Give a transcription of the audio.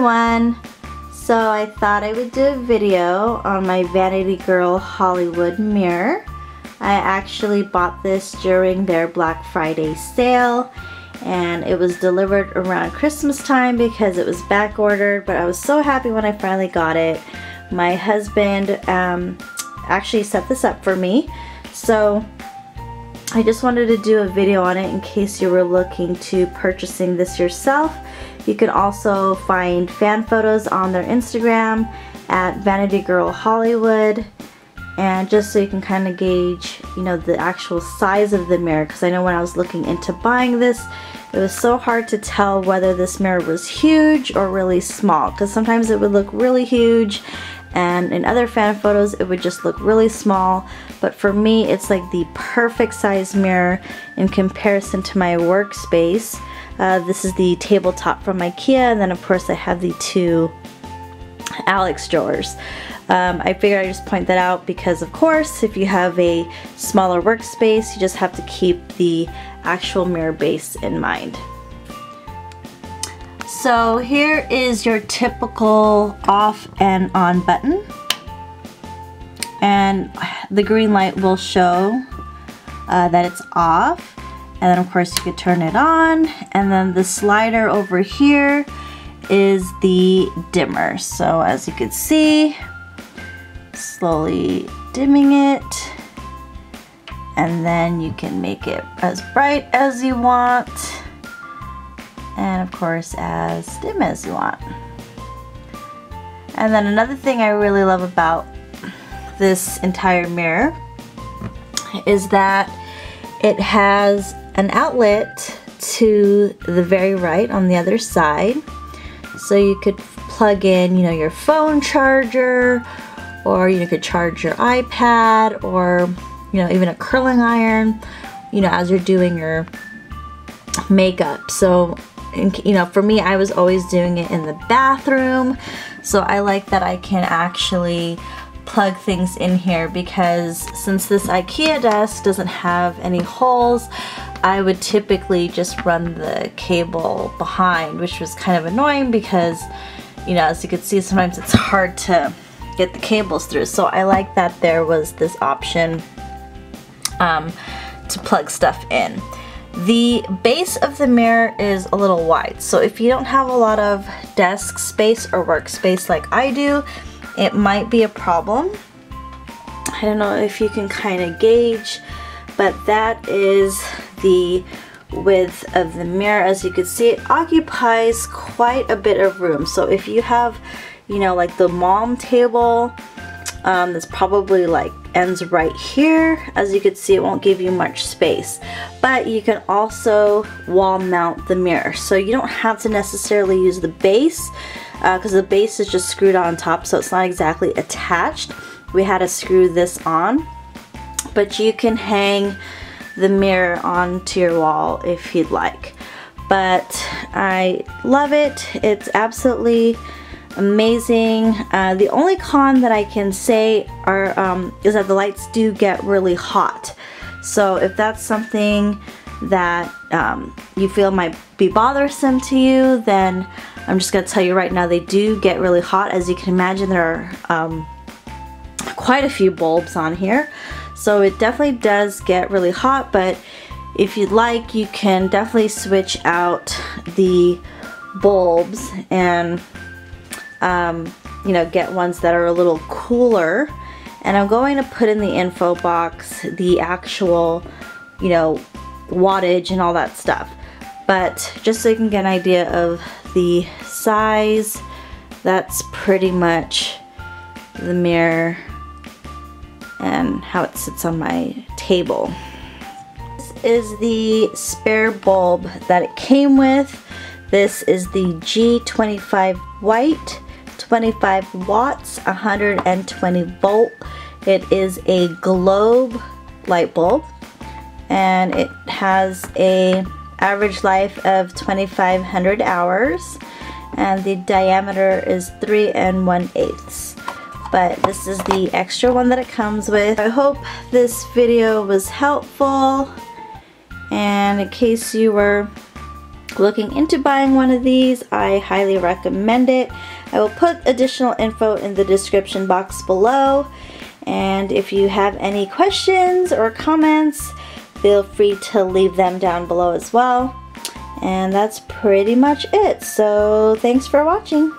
everyone! So I thought I would do a video on my Vanity Girl Hollywood mirror. I actually bought this during their Black Friday sale and it was delivered around Christmas time because it was back ordered, but I was so happy when I finally got it. My husband actually set this up for me, so I just wanted to do a video on it in case you were looking to purchasing this yourself. You can also find fan photos on their Instagram at Vanity Girl Hollywood, and just so you can kind of gauge, you know, the actual size of the mirror, because I know when I was looking into buying this, it was so hard to tell whether this mirror was huge or really small, because sometimes it would look really huge and in other fan photos it would just look really small. But for me, it's like the perfect size mirror in comparison to my workspace. This is the tabletop from IKEA, and then of course I have the two Alex drawers. I figured I'd just point that out because of course if you have a smaller workspace, you just have to keep the actual mirror base in mind. So here is your typical off and on button, and the green light will show that it's off. And then of course you could turn it on, and then the slider over here is the dimmer. So as you can see, slowly dimming it, and then you can make it as bright as you want, and of course as dim as you want. And then another thing I really love about this entire mirror is that it has an outlet to the very right on the other side, so you could plug in, you know, your phone charger, or you could charge your iPad, or you know, even a curling iron, you know, as you're doing your makeup. So you know, for me, I was always doing it in the bathroom, so I like that I can actually plug things in here, because since this IKEA desk doesn't have any holes, I would typically just run the cable behind, which was kind of annoying because, you know, as you can see, sometimes it's hard to get the cables through. So I like that there was this option to plug stuff in. The base of the mirror is a little wide, so if you don't have a lot of desk space or workspace like I do, it might be a problem. I don't know if you can kind of gauge, but that is the width of the mirror. As you can see, it occupies quite a bit of room. So if you have, you know, like the mom table, that's probably like ends right here. As you can see, it won't give you much space, but you can also wall mount the mirror, so you don't have to necessarily use the base, because the base is just screwed on top, so it's not exactly attached. We had to screw this on, but you can hang the mirror onto your wall if you'd like. But I love it. It's absolutely amazing. The only con that I can say is that the lights do get really hot. So if that's something that you feel might be bothersome to you, then I'm just gonna tell you right now, they do get really hot. As you can imagine, there are quite a few bulbs on here, so it definitely does get really hot. But if you'd like, you can definitely switch out the bulbs and you know, get ones that are a little cooler. And I'm going to put in the info box the actual, you know, wattage and all that stuff. But just so you can get an idea of the size, that's pretty much the mirror and how it sits on my table. This is the spare bulb that it came with. This is the G25 white, 25 watts, 120 volt. It is a globe light bulb, and it has a average life of 2,500 hours, and the diameter is 3 1/8. But this is the extra one that it comes with. I hope this video was helpful, and in case you were looking into buying one of these, I highly recommend it. I will put additional info in the description box below. And if you have any questions or comments, feel free to leave them down below as well. And that's pretty much it. So thanks for watching.